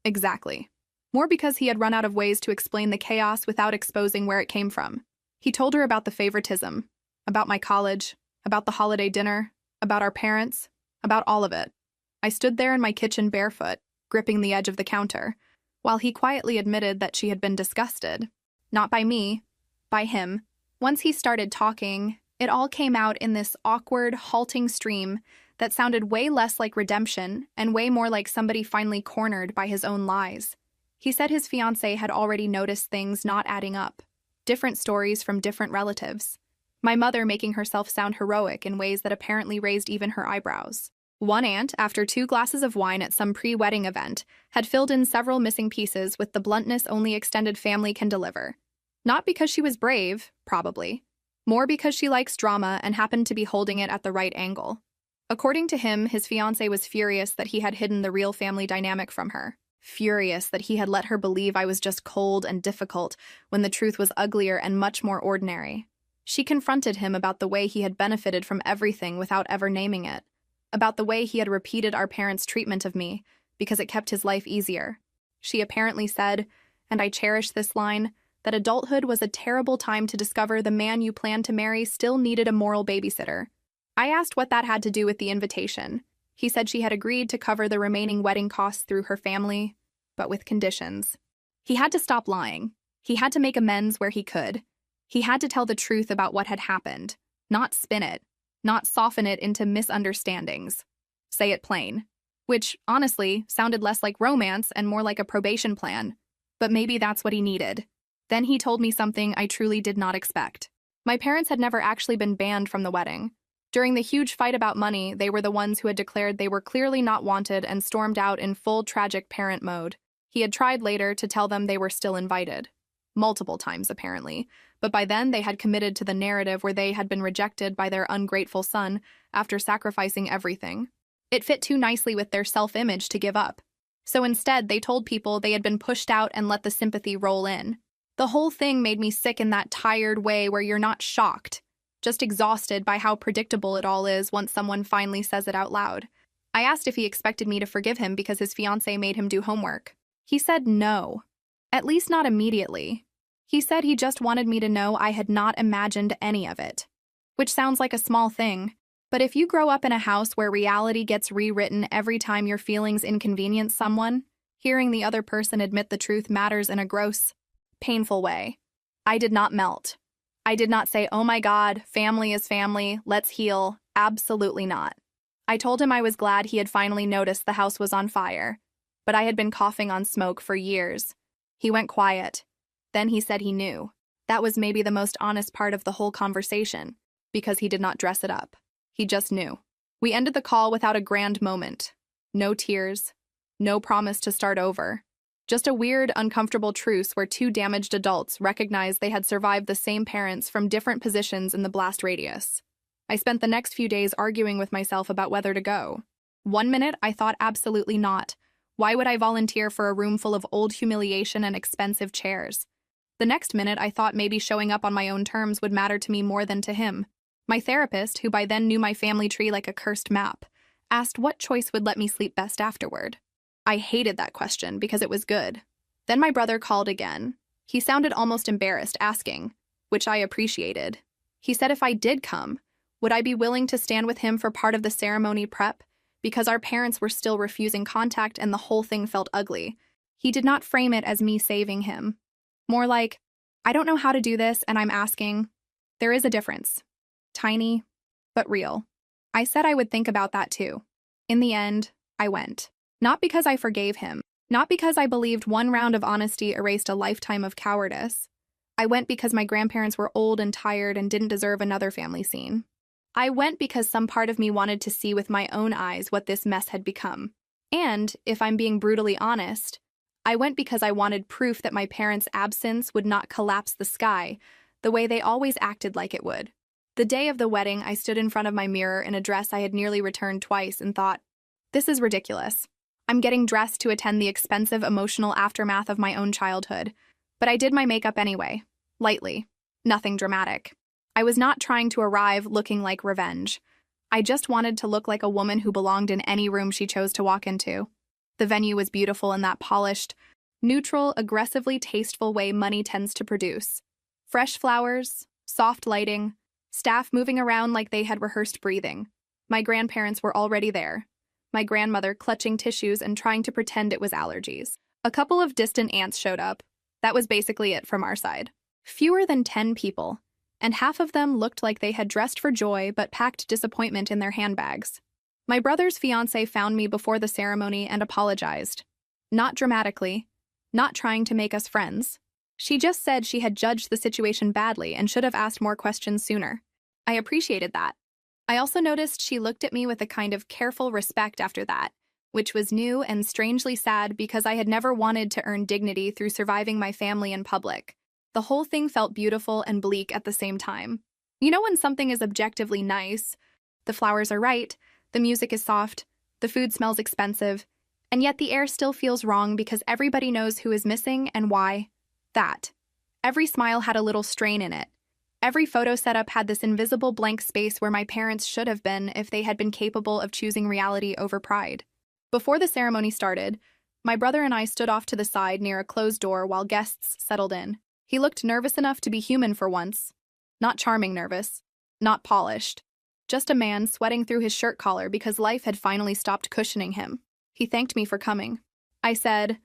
Exactly. More because he had run out of ways to explain the chaos without exposing where it came from. He told her about the favoritism, about my college, about the holiday dinner, about our parents, about all of it. I stood there in my kitchen barefoot, gripping the edge of the counter, while he quietly admitted that she had been disgusted. Not by me, by him. Once he started talking, it all came out in this awkward, halting stream that sounded way less like redemption and way more like somebody finally cornered by his own lies. He said his fiancée had already noticed things not adding up. Different stories from different relatives. My mother making herself sound heroic in ways that apparently raised even her eyebrows. One aunt, after 2 glasses of wine at some pre-wedding event, had filled in several missing pieces with the bluntness only extended family can deliver. Not because she was brave, probably. More because she likes drama and happened to be holding it at the right angle. According to him, his fiancée was furious that he had hidden the real family dynamic from her. Furious that he had let her believe I was just cold and difficult when the truth was uglier and much more ordinary. She confronted him about the way he had benefited from everything without ever naming it. About the way he had repeated our parents' treatment of me because it kept his life easier. She apparently said, and I cherish this line, that adulthood was a terrible time to discover the man you planned to marry still needed a moral babysitter. I asked what that had to do with the invitation. He said she had agreed to cover the remaining wedding costs through her family, but with conditions. He had to stop lying. He had to make amends where he could. He had to tell the truth about what had happened, not spin it, not soften it into misunderstandings. Say it plain. Which, honestly, sounded less like romance and more like a probation plan. But maybe that's what he needed. Then he told me something I truly did not expect. My parents had never actually been banned from the wedding. During the huge fight about money, they were the ones who had declared they were clearly not wanted and stormed out in full tragic parent mode. He had tried later to tell them they were still invited. Multiple times, apparently. But by then, they had committed to the narrative where they had been rejected by their ungrateful son after sacrificing everything. It fit too nicely with their self-image to give up. So instead, they told people they had been pushed out and let the sympathy roll in. The whole thing made me sick in that tired way where you're not shocked, just exhausted by how predictable it all is once someone finally says it out loud. I asked if he expected me to forgive him because his fiancée made him do homework. He said no. At least not immediately. He said he just wanted me to know I had not imagined any of it. Which sounds like a small thing, but if you grow up in a house where reality gets rewritten every time your feelings inconvenience someone, hearing the other person admit the truth matters in a gross, painful way. I did not melt. I did not say, "Oh my God, family is family, let's heal." Absolutely not. I told him I was glad he had finally noticed the house was on fire, but I had been coughing on smoke for years. He went quiet. Then he said he knew. That was maybe the most honest part of the whole conversation. because he did not dress it up. He just knew. We ended the call without a grand moment. No tears. No promise to start over. Just a weird, uncomfortable truce where two damaged adults recognized they had survived the same parents from different positions in the blast radius. I spent the next few days arguing with myself about whether to go. One minute, I thought absolutely not. Why would I volunteer for a room full of old humiliation and expensive chairs? The next minute, I thought maybe showing up on my own terms would matter to me more than to him. My therapist, who by then knew my family tree like a cursed map, asked what choice would let me sleep best afterward. I hated that question because it was good. Then my brother called again. He sounded almost embarrassed, asking, which I appreciated. He said if I did come, would I be willing to stand with him for part of the ceremony prep? Because our parents were still refusing contact and the whole thing felt ugly. He did not frame it as me saving him. More like, I don't know how to do this and I'm asking. There is a difference. Tiny, but real. I said I would think about that too. In the end, I went. Not because I forgave him. Not because I believed one round of honesty erased a lifetime of cowardice. I went because my grandparents were old and tired and didn't deserve another family scene. I went because some part of me wanted to see with my own eyes what this mess had become. And, if I'm being brutally honest, I went because I wanted proof that my parents' absence would not collapse the sky the way they always acted like it would. The day of the wedding, I stood in front of my mirror in a dress I had nearly returned twice and thought, this is ridiculous. I'm getting dressed to attend the expensive emotional aftermath of my own childhood, but I did my makeup anyway, lightly, nothing dramatic. I was not trying to arrive looking like revenge. I just wanted to look like a woman who belonged in any room she chose to walk into. The venue was beautiful in that polished, neutral, aggressively tasteful way money tends to produce. Fresh flowers, soft lighting, staff moving around like they had rehearsed breathing. My grandparents were already there. My grandmother clutching tissues and trying to pretend it was allergies. A couple of distant aunts showed up. That was basically it from our side. Fewer than 10 people, and half of them looked like they had dressed for joy but packed disappointment in their handbags. My brother's fiancée found me before the ceremony and apologized. Not dramatically, not trying to make us friends. She just said she had judged the situation badly and should have asked more questions sooner. I appreciated that. I also noticed she looked at me with a kind of careful respect after that, which was new and strangely sad because I had never wanted to earn dignity through surviving my family in public. The whole thing felt beautiful and bleak at the same time. You know when something is objectively nice? The flowers are right, the music is soft, the food smells expensive, and yet the air still feels wrong because everybody knows who is missing and why. That. Every smile had a little strain in it. Every photo setup had this invisible blank space where my parents should have been if they had been capable of choosing reality over pride. Before the ceremony started, my brother and I stood off to the side near a closed door while guests settled in. He looked nervous enough to be human for once. Not charming nervous. Not polished. Just a man sweating through his shirt collar because life had finally stopped cushioning him. He thanked me for coming. I said,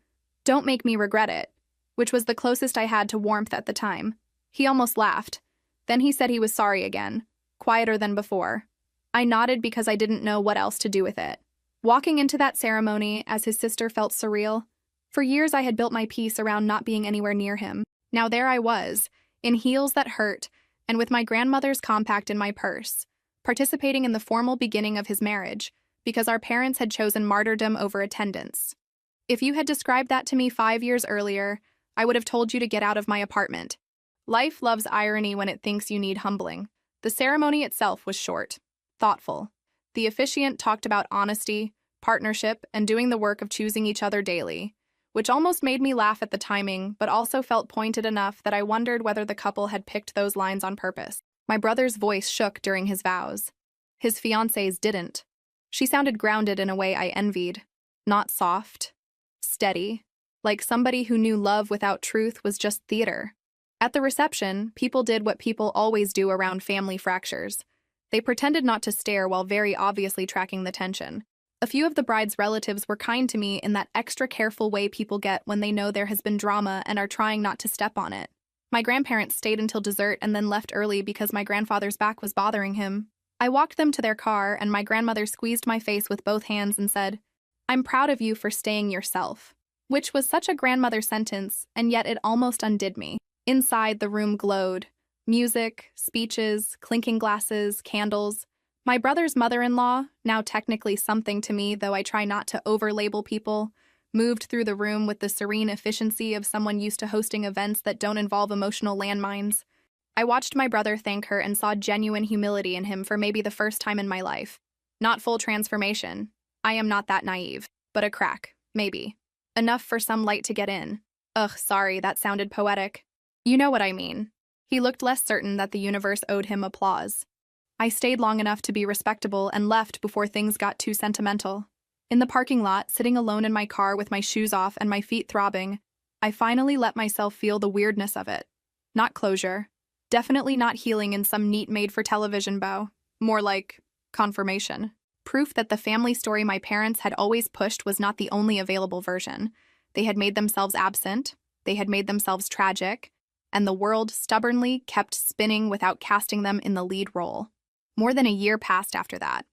"Don't make me regret it," which was the closest I had to warmth at the time. He almost laughed. Then he said he was sorry again, quieter than before. I nodded because I didn't know what else to do with it. Walking into that ceremony, as his sister felt surreal. For years I had built my peace around not being anywhere near him. Now there I was, in heels that hurt, and with my grandmother's compact in my purse, participating in the formal beginning of his marriage, because our parents had chosen martyrdom over attendance. If you had described that to me 5 years earlier, I would have told you to get out of my apartment. Life loves irony when it thinks you need humbling. The ceremony itself was short, thoughtful. The officiant talked about honesty, partnership, and doing the work of choosing each other daily, which almost made me laugh at the timing, but also felt pointed enough that I wondered whether the couple had picked those lines on purpose. My brother's voice shook during his vows. His fiancée's didn't. She sounded grounded in a way I envied. Not soft. Steady. Like somebody who knew love without truth was just theater. At the reception, people did what people always do around family fractures. They pretended not to stare while very obviously tracking the tension. A few of the bride's relatives were kind to me in that extra careful way people get when they know there has been drama and are trying not to step on it. My grandparents stayed until dessert and then left early because my grandfather's back was bothering him. I walked them to their car and my grandmother squeezed my face with both hands and said, "I'm proud of you for staying yourself," which was such a grandmother sentence, and yet it almost undid me. Inside, the room glowed. Music, speeches, clinking glasses, candles. My brother's mother-in-law, now technically something to me, though I try not to over-label people, moved through the room with the serene efficiency of someone used to hosting events that don't involve emotional landmines. I watched my brother thank her and saw genuine humility in him for maybe the first time in my life. Not full transformation. I am not that naive. But a crack, maybe. Enough for some light to get in. Ugh, sorry, that sounded poetic. You know what I mean. He looked less certain that the universe owed him applause. I stayed long enough to be respectable and left before things got too sentimental. In the parking lot, sitting alone in my car with my shoes off and my feet throbbing, I finally let myself feel the weirdness of it. Not closure. Definitely not healing in some neat made-for-television bow. More like confirmation. Proof that the family story my parents had always pushed was not the only available version. They had made themselves absent, they had made themselves tragic, and the world stubbornly kept spinning without casting them in the lead role. More than a year passed after that.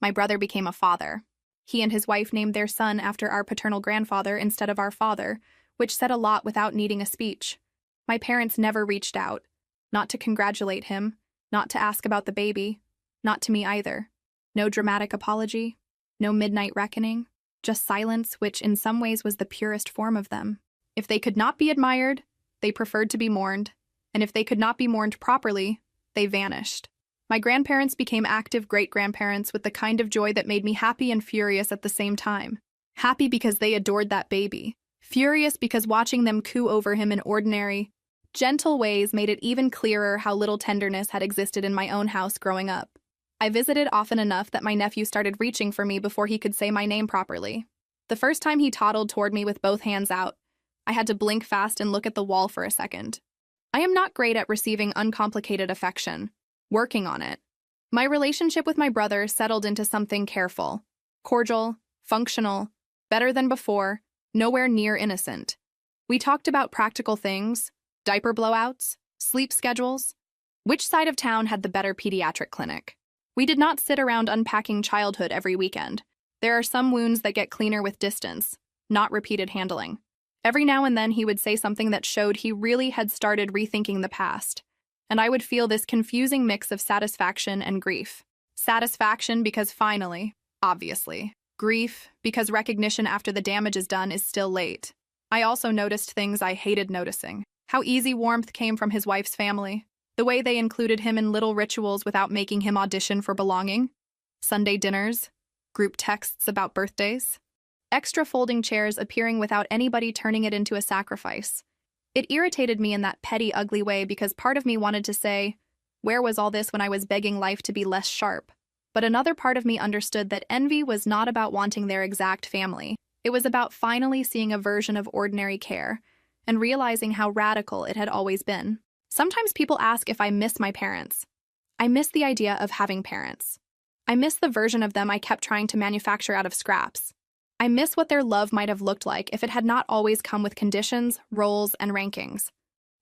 My brother became a father. He and his wife named their son after our paternal grandfather instead of our father, which said a lot without needing a speech. My parents never reached out. Not to congratulate him, not to ask about the baby, not to me either. No dramatic apology, no midnight reckoning, just silence, which in some ways was the purest form of them. If they could not be admired, they preferred to be mourned, and if they could not be mourned properly, they vanished. My grandparents became active great-grandparents with the kind of joy that made me happy and furious at the same time. Happy because they adored that baby. Furious because watching them coo over him in ordinary, gentle ways made it even clearer how little tenderness had existed in my own house growing up. I visited often enough that my nephew started reaching for me before he could say my name properly. The first time he toddled toward me with both hands out, I had to blink fast and look at the wall for a second. I am not great at receiving uncomplicated affection. Working on it. My relationship with my brother settled into something careful, cordial, functional, better than before, nowhere near innocent. We talked about practical things, diaper blowouts, sleep schedules, which side of town had the better pediatric clinic. We did not sit around unpacking childhood every weekend. There are some wounds that get cleaner with distance, not repeated handling. Every now and then he would say something that showed he really had started rethinking the past, and I would feel this confusing mix of satisfaction and grief. Satisfaction because finally, obviously. Grief because recognition after the damage is done is still late. I also noticed things I hated noticing. How easy warmth came from his wife's family. The way they included him in little rituals without making him audition for belonging. Sunday dinners. Group texts about birthdays. Extra folding chairs appearing without anybody turning it into a sacrifice. It irritated me in that petty, ugly way because part of me wanted to say, where was all this when I was begging life to be less sharp? But another part of me understood that envy was not about wanting their exact family. It was about finally seeing a version of ordinary care and realizing how radical it had always been. Sometimes people ask if I miss my parents. I miss the idea of having parents. I miss the version of them I kept trying to manufacture out of scraps. I miss what their love might have looked like if it had not always come with conditions, roles, and rankings.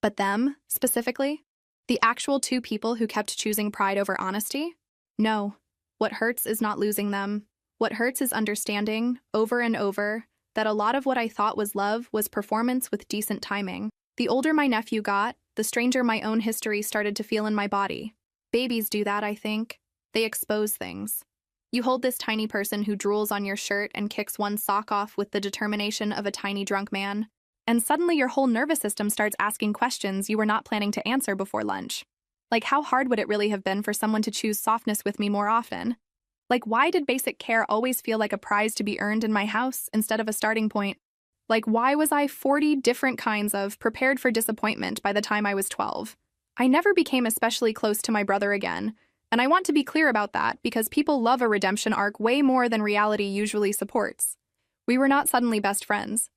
But them, specifically? The actual two people who kept choosing pride over honesty? No. What hurts is not losing them. What hurts is understanding, over and over, that a lot of what I thought was love was performance with decent timing. The older my nephew got, the stranger my own history started to feel in my body. Babies do that, I think. They expose things. You hold this tiny person who drools on your shirt and kicks one sock off with the determination of a tiny drunk man, and suddenly your whole nervous system starts asking questions you were not planning to answer before lunch. Like, how hard would it really have been for someone to choose softness with me more often? Like, why did basic care always feel like a prize to be earned in my house instead of a starting point? Like, why was I 40 different kinds of prepared for disappointment by the time I was 12? I never became especially close to my brother again, and I want to be clear about that because people love a redemption arc way more than reality usually supports. We were not suddenly best friends.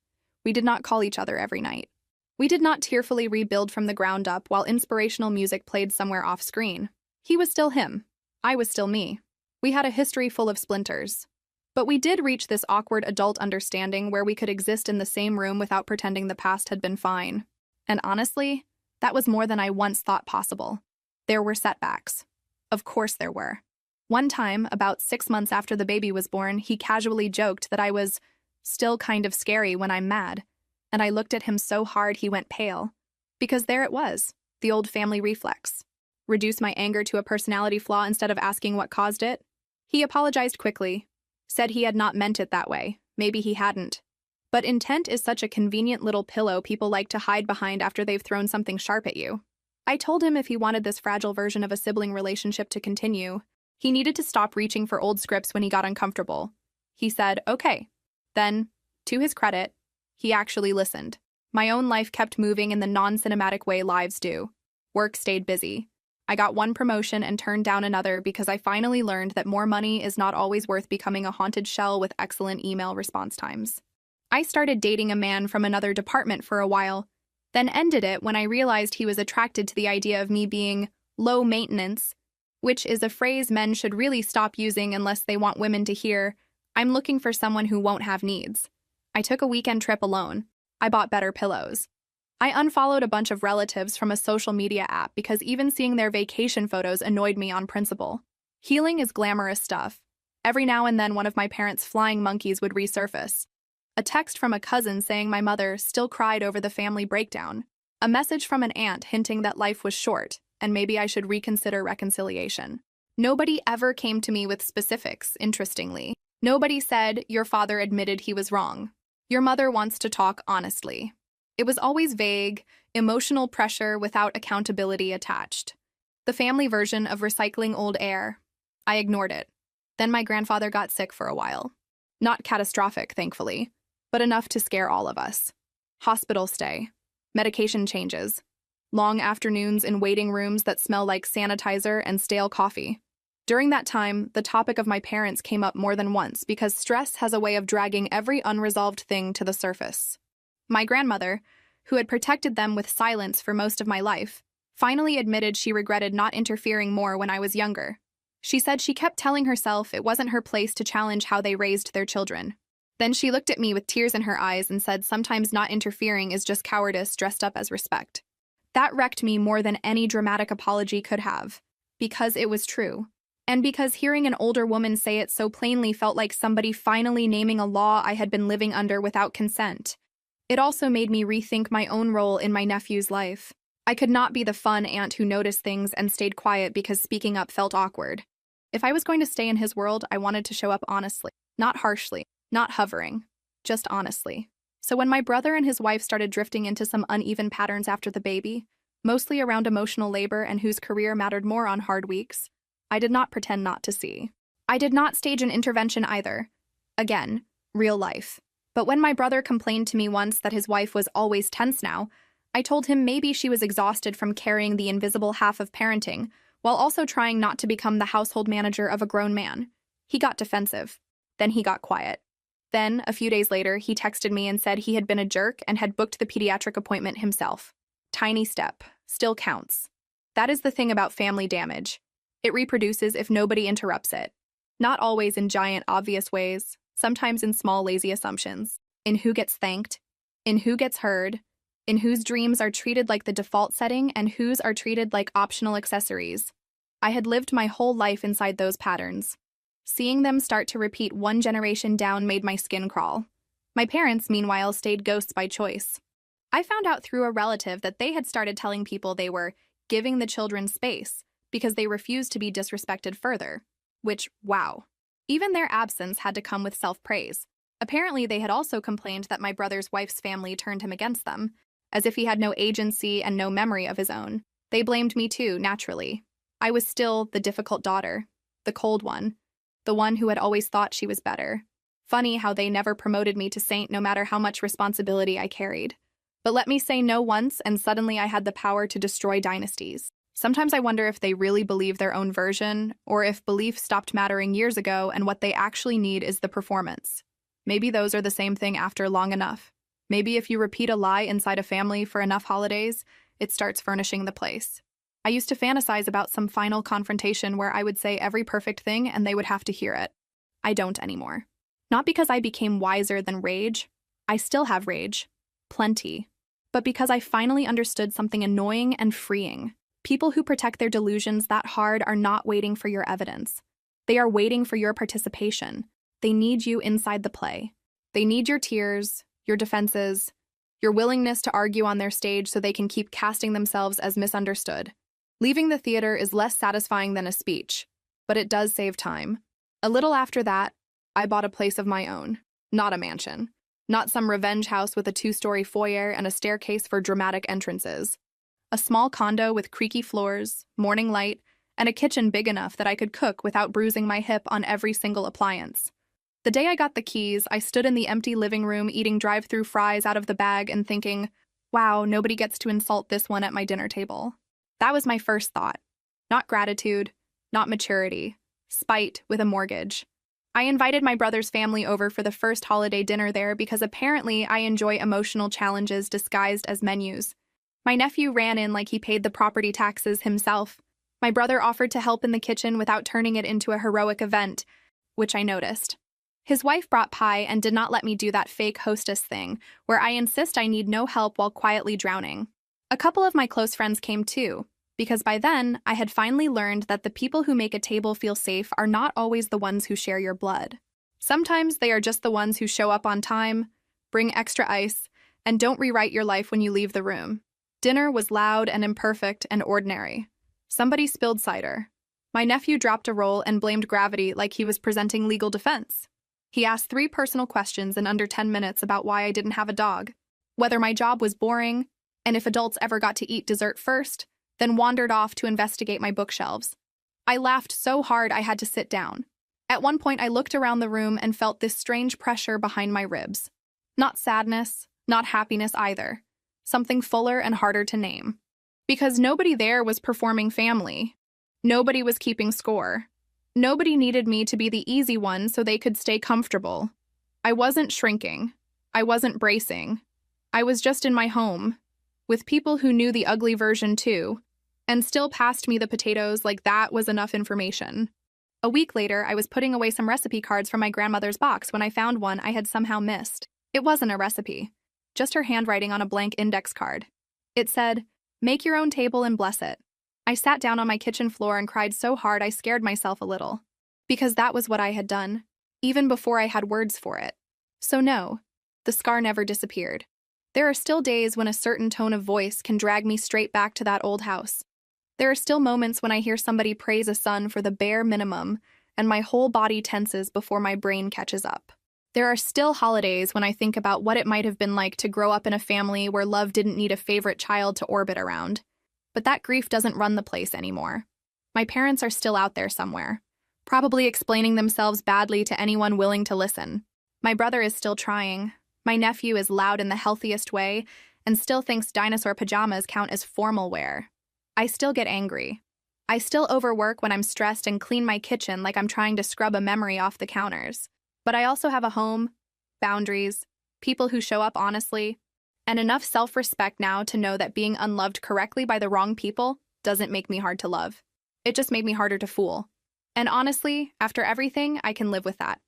We did not call each other every night. We did not tearfully rebuild from the ground up while inspirational music played somewhere off-screen. He was still him. I was still me. We had a history full of splinters. But we did reach this awkward adult understanding where we could exist in the same room without pretending the past had been fine. And honestly, that was more than I once thought possible. There were setbacks. Of course there were. One time, about 6 months after the baby was born, he casually joked that I was still kind of scary when I'm mad, and I looked at him so hard he went pale. Because there it was. The old family reflex. Reduce my anger to a personality flaw instead of asking what caused it. He apologized quickly, said he had not meant it that way. Maybe he hadn't. But intent is such a convenient little pillow people like to hide behind after they've thrown something sharp at you. I told him if he wanted this fragile version of a sibling relationship to continue, he needed to stop reaching for old scripts when he got uncomfortable. He said, okay. Then, to his credit, he actually listened. My own life kept moving in the non-cinematic way lives do. Work stayed busy. I got one promotion and turned down another because I finally learned that more money is not always worth becoming a haunted shell with excellent email response times. I started dating a man from another department for a while, then ended it when I realized he was attracted to the idea of me being low maintenance, which is a phrase men should really stop using unless they want women to hear, I'm looking for someone who won't have needs. I took a weekend trip alone. I bought better pillows. I unfollowed a bunch of relatives from a social media app because even seeing their vacation photos annoyed me on principle. Healing is glamorous stuff. Every now and then one of my parents' flying monkeys would resurface. A text from a cousin saying my mother still cried over the family breakdown. A message from an aunt hinting that life was short and maybe I should reconsider reconciliation. Nobody ever came to me with specifics, interestingly. Nobody said, your father admitted he was wrong. Your mother wants to talk honestly. It was always vague, emotional pressure without accountability attached. The family version of recycling old air. I ignored it. Then my grandfather got sick for a while. Not catastrophic, thankfully, but enough to scare all of us. Hospital stay. Medication changes. Long afternoons in waiting rooms that smell like sanitizer and stale coffee. During that time, the topic of my parents came up more than once because stress has a way of dragging every unresolved thing to the surface. My grandmother, who had protected them with silence for most of my life, finally admitted she regretted not interfering more when I was younger. She said she kept telling herself it wasn't her place to challenge how they raised their children. Then she looked at me with tears in her eyes and said sometimes not interfering is just cowardice dressed up as respect. That wrecked me more than any dramatic apology could have, because it was true. And because hearing an older woman say it so plainly felt like somebody finally naming a law I had been living under without consent. It also made me rethink my own role in my nephew's life. I could not be the fun aunt who noticed things and stayed quiet because speaking up felt awkward. If I was going to stay in his world, I wanted to show up honestly, not harshly, not hovering, just honestly. So when my brother and his wife started drifting into some uneven patterns after the baby, mostly around emotional labor and whose career mattered more on hard weeks, I did not pretend not to see. I did not stage an intervention either. Again, real life. But when my brother complained to me once that his wife was always tense now, I told him maybe she was exhausted from carrying the invisible half of parenting, while also trying not to become the household manager of a grown man. He got defensive. Then he got quiet. Then, a few days later, he texted me and said he had been a jerk and had booked the pediatric appointment himself. Tiny step. Still counts. That is the thing about family damage. It reproduces if nobody interrupts it. Not always in giant, obvious ways, sometimes in small, lazy assumptions. In who gets thanked, in who gets heard, in whose dreams are treated like the default setting and whose are treated like optional accessories. I had lived my whole life inside those patterns. Seeing them start to repeat one generation down made my skin crawl. My parents, meanwhile, stayed ghosts by choice. I found out through a relative that they had started telling people they were giving the children space because they refused to be disrespected further. Which, wow. Even their absence had to come with self-praise. Apparently, they had also complained that my brother's wife's family turned him against them, as if he had no agency and no memory of his own. They blamed me too, naturally. I was still the difficult daughter, the cold one, the one who had always thought she was better. Funny how they never promoted me to saint no matter how much responsibility I carried. But let me say no once, and suddenly I had the power to destroy dynasties. Sometimes I wonder if they really believe their own version, or if belief stopped mattering years ago and what they actually need is the performance. Maybe those are the same thing after long enough. Maybe if you repeat a lie inside a family for enough holidays, it starts furnishing the place. I used to fantasize about some final confrontation where I would say every perfect thing and they would have to hear it. I don't anymore. Not because I became wiser than rage. I still have rage. Plenty. But because I finally understood something annoying and freeing. People who protect their delusions that hard are not waiting for your evidence. They are waiting for your participation. They need you inside the play. They need your tears, your defenses, your willingness to argue on their stage so they can keep casting themselves as misunderstood. Leaving the theater is less satisfying than a speech, but it does save time. A little after that, I bought a place of my own, not a mansion, not some revenge house with a 2-story foyer and a staircase for dramatic entrances. A small condo with creaky floors, morning light, and a kitchen big enough that I could cook without bruising my hip on every single appliance. The day I got the keys, I stood in the empty living room eating drive-through fries out of the bag and thinking, wow, nobody gets to insult this one at my dinner table. That was my first thought. Not gratitude, not maturity, spite with a mortgage. I invited my brother's family over for the first holiday dinner there because apparently I enjoy emotional challenges disguised as menus. My nephew ran in like he paid the property taxes himself. My brother offered to help in the kitchen without turning it into a heroic event, which I noticed. His wife brought pie and did not let me do that fake hostess thing, where I insist I need no help while quietly drowning. A couple of my close friends came too, because by then I had finally learned that the people who make a table feel safe are not always the ones who share your blood. Sometimes they are just the ones who show up on time, bring extra ice, and don't rewrite your life when you leave the room. Dinner was loud and imperfect and ordinary. Somebody spilled cider. My nephew dropped a roll and blamed gravity like he was presenting legal defense. He asked 3 personal questions in under 10 minutes about why I didn't have a dog, whether my job was boring, and if adults ever got to eat dessert first, then wandered off to investigate my bookshelves. I laughed so hard I had to sit down. At one point, I looked around the room and felt this strange pressure behind my ribs. Not sadness, not happiness either. Something fuller and harder to name. Because nobody there was performing family. Nobody was keeping score. Nobody needed me to be the easy one so they could stay comfortable. I wasn't shrinking. I wasn't bracing. I was just in my home, with people who knew the ugly version too, and still passed me the potatoes like that was enough information. A week later, I was putting away some recipe cards from my grandmother's box when I found one I had somehow missed. It wasn't a recipe, just her handwriting on a blank index card. It said, "Make your own table and bless it." I sat down on my kitchen floor and cried so hard I scared myself a little. Because that was what I had done, even before I had words for it. So no, the scar never disappeared. There are still days when a certain tone of voice can drag me straight back to that old house. There are still moments when I hear somebody praise a son for the bare minimum, and my whole body tenses before my brain catches up. There are still holidays when I think about what it might have been like to grow up in a family where love didn't need a favorite child to orbit around. But that grief doesn't run the place anymore. My parents are still out there somewhere, probably explaining themselves badly to anyone willing to listen. My brother is still trying. My nephew is loud in the healthiest way and still thinks dinosaur pajamas count as formal wear. I still get angry. I still overwork when I'm stressed and clean my kitchen like I'm trying to scrub a memory off the counters. But I also have a home, boundaries, people who show up honestly, and enough self-respect now to know that being unloved correctly by the wrong people doesn't make me hard to love. It just made me harder to fool. And honestly, after everything, I can live with that.